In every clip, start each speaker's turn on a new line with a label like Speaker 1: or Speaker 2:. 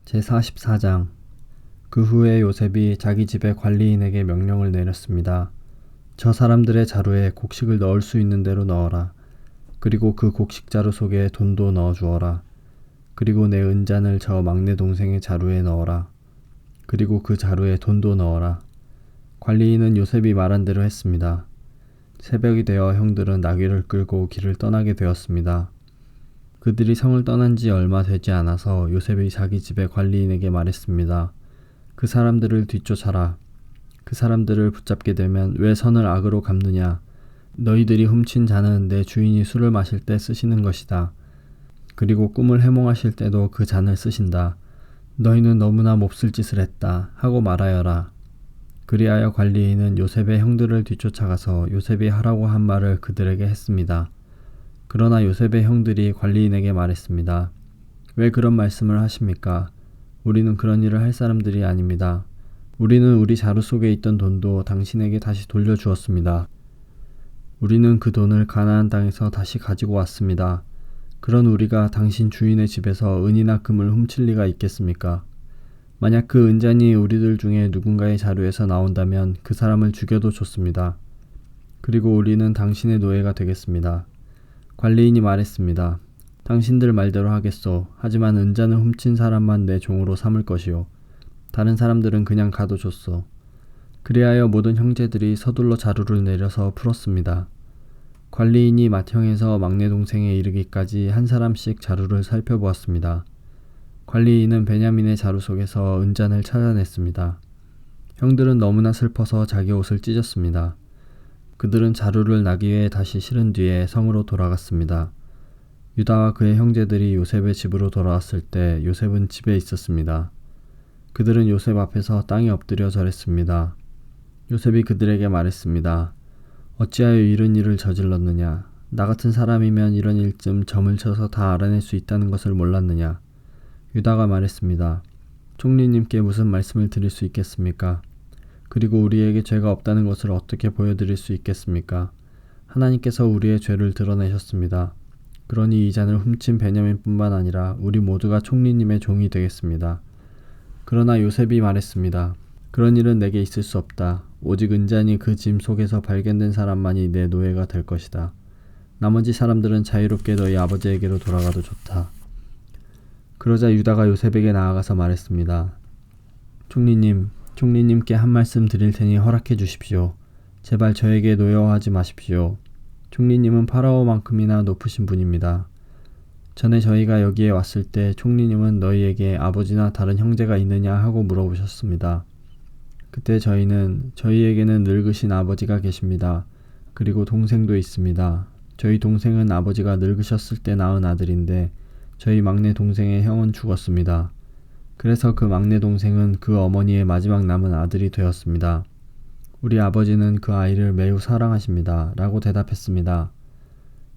Speaker 1: 제44장. 그 후에 요셉이 자기 집의 관리인에게 명령을 내렸습니다. 저 사람들의 자루에 곡식을 넣을 수 있는 대로 넣어라. 그리고 그 곡식 자루 속에 돈도 넣어 주어라. 그리고 내 은잔을 저 막내 동생의 자루에 넣어라. 그리고 그 자루에 돈도 넣어라. 관리인은 요셉이 말한 대로 했습니다. 새벽이 되어 형들은 나귀를 끌고 길을 떠나게 되었습니다. 그들이 성을 떠난 지 얼마 되지 않아서 요셉이 자기 집의 관리인에게 말했습니다. 그 사람들을 뒤쫓아라. 그 사람들을 붙잡게 되면 왜 선을 악으로 갚느냐. 너희들이 훔친 잔은 내 주인이 술을 마실 때 쓰시는 것이다. 그리고 꿈을 해몽하실 때도 그 잔을 쓰신다. 너희는 너무나 몹쓸 짓을 했다 하고 말하여라. 그리하여 관리인은 요셉의 형들을 뒤쫓아가서 요셉이 하라고 한 말을 그들에게 했습니다. 그러나 요셉의 형들이 관리인에게 말했습니다. 왜 그런 말씀을 하십니까? 우리는 그런 일을 할 사람들이 아닙니다. 우리는 우리 자루 속에 있던 돈도 당신에게 다시 돌려주었습니다. 우리는 그 돈을 가나안 땅에서 다시 가지고 왔습니다. 그런 우리가 당신 주인의 집에서 은이나 금을 훔칠 리가 있겠습니까? 만약 그 은잔이 우리들 중에 누군가의 자루에서 나온다면 그 사람을 죽여도 좋습니다. 그리고 우리는 당신의 노예가 되겠습니다. 관리인이 말했습니다. 당신들 말대로 하겠소. 하지만 은잔을 훔친 사람만 내 종으로 삼을 것이요. 다른 사람들은 그냥 가도 좋소. 그리하여 모든 형제들이 서둘러 자루를 내려서 풀었습니다. 관리인이 맏형에서 막내 동생에 이르기까지 한 사람씩 자루를 살펴보았습니다. 관리인은 베냐민의 자루 속에서 은잔을 찾아냈습니다. 형들은 너무나 슬퍼서 자기 옷을 찢었습니다. 그들은 자루를 나귀에 다시 실은 뒤에 성으로 돌아갔습니다. 유다와 그의 형제들이 요셉의 집으로 돌아왔을 때 요셉은 집에 있었습니다. 그들은 요셉 앞에서 땅에 엎드려 절했습니다. 요셉이 그들에게 말했습니다. 어찌하여 이런 일을 저질렀느냐? 나 같은 사람이면 이런 일쯤 점을 쳐서 다 알아낼 수 있다는 것을 몰랐느냐? 유다가 말했습니다. 총리님께 무슨 말씀을 드릴 수 있겠습니까? 그리고 우리에게 죄가 없다는 것을 어떻게 보여드릴 수 있겠습니까? 하나님께서 우리의 죄를 드러내셨습니다. 그러니 이 잔을 훔친 베냐민뿐만 아니라 우리 모두가 총리님의 종이 되겠습니다. 그러나 요셉이 말했습니다. 그런 일은 내게 있을 수 없다. 오직 은잔이 그 짐 속에서 발견된 사람만이 내 노예가 될 것이다. 나머지 사람들은 자유롭게 너희 아버지에게로 돌아가도 좋다. 그러자 유다가 요셉에게 나아가서 말했습니다. 총리님께 한 말씀 드릴 테니 허락해 주십시오. 제발 저에게 노여워하지 마십시오. 총리님은 파라오만큼이나 높으신 분입니다. 전에 저희가 여기에 왔을 때 총리님은 너희에게 아버지나 다른 형제가 있느냐 하고 물어보셨습니다. 그때 저희에게는 늙으신 아버지가 계십니다. 그리고 동생도 있습니다. 저희 동생은 아버지가 늙으셨을 때 낳은 아들인데 저희 막내 동생의 형은 죽었습니다. 그래서 그 막내 동생은 그 어머니의 마지막 남은 아들이 되었습니다. 우리 아버지는 그 아이를 매우 사랑하십니다. 라고 대답했습니다.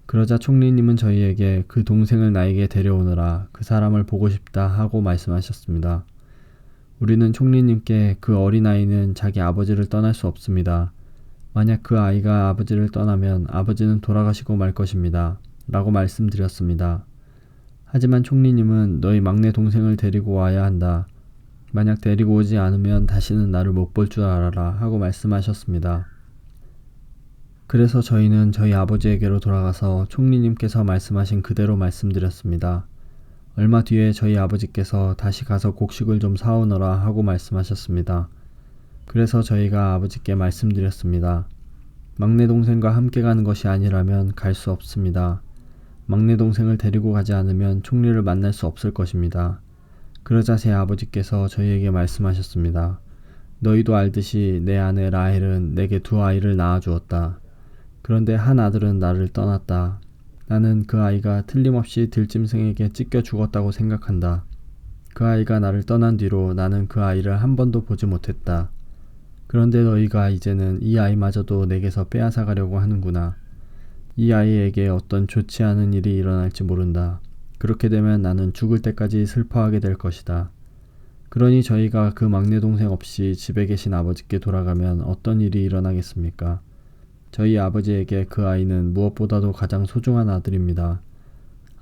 Speaker 1: 그러자 총리님은 저희에게 그 동생을 나에게 데려오너라. 그 사람을 보고 싶다 하고 말씀하셨습니다. 우리는 총리님께 그 어린아이는 자기 아버지를 떠날 수 없습니다. 만약 그 아이가 아버지를 떠나면 아버지는 돌아가시고 말 것입니다. 라고 말씀드렸습니다. 하지만 총리님은 너희 막내 동생을 데리고 와야 한다. 만약 데리고 오지 않으면 다시는 나를 못 볼 줄 알아라 하고 말씀하셨습니다. 그래서 저희는 저희 아버지에게로 돌아가서 총리님께서 말씀하신 그대로 말씀드렸습니다. 얼마 뒤에 저희 아버지께서 다시 가서 곡식을 좀 사오너라 하고 말씀하셨습니다. 그래서 저희가 아버지께 말씀드렸습니다. 막내 동생과 함께 가는 것이 아니라면 갈 수 없습니다. 막내 동생을 데리고 가지 않으면 총리를 만날 수 없을 것입니다. 그러자 제 아버지께서 저희에게 말씀하셨습니다. 너희도 알듯이 내 아내 라헬은 내게 두 아이를 낳아주었다. 그런데 한 아들은 나를 떠났다. 나는 그 아이가 틀림없이 들짐승에게 찢겨 죽었다고 생각한다. 그 아이가 나를 떠난 뒤로 나는 그 아이를 한 번도 보지 못했다. 그런데 너희가 이제는 이 아이마저도 내게서 빼앗아 가려고 하는구나. 이 아이에게 어떤 좋지 않은 일이 일어날지 모른다. 그렇게 되면 나는 죽을 때까지 슬퍼하게 될 것이다. 그러니 저희가 그 막내 동생 없이 집에 계신 아버지께 돌아가면 어떤 일이 일어나겠습니까? 저희 아버지에게 그 아이는 무엇보다도 가장 소중한 아들입니다.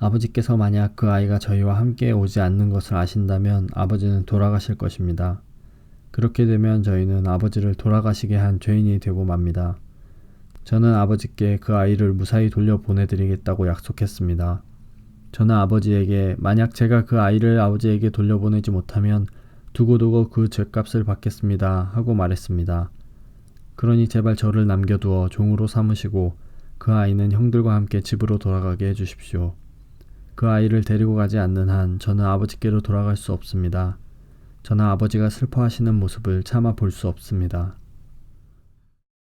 Speaker 1: 아버지께서 만약 그 아이가 저희와 함께 오지 않는 것을 아신다면 아버지는 돌아가실 것입니다. 그렇게 되면 저희는 아버지를 돌아가시게 한 죄인이 되고 맙니다. 저는 아버지께 그 아이를 무사히 돌려보내드리겠다고 약속했습니다. 저는 아버지에게 만약 제가 그 아이를 아버지에게 돌려보내지 못하면 두고두고 그 죗값을 받겠습니다 하고 말했습니다. 그러니 제발 저를 남겨두어 종으로 삼으시고 그 아이는 형들과 함께 집으로 돌아가게 해주십시오. 그 아이를 데리고 가지 않는 한 저는 아버지께로 돌아갈 수 없습니다. 저는 아버지가 슬퍼하시는 모습을 차마 볼 수 없습니다.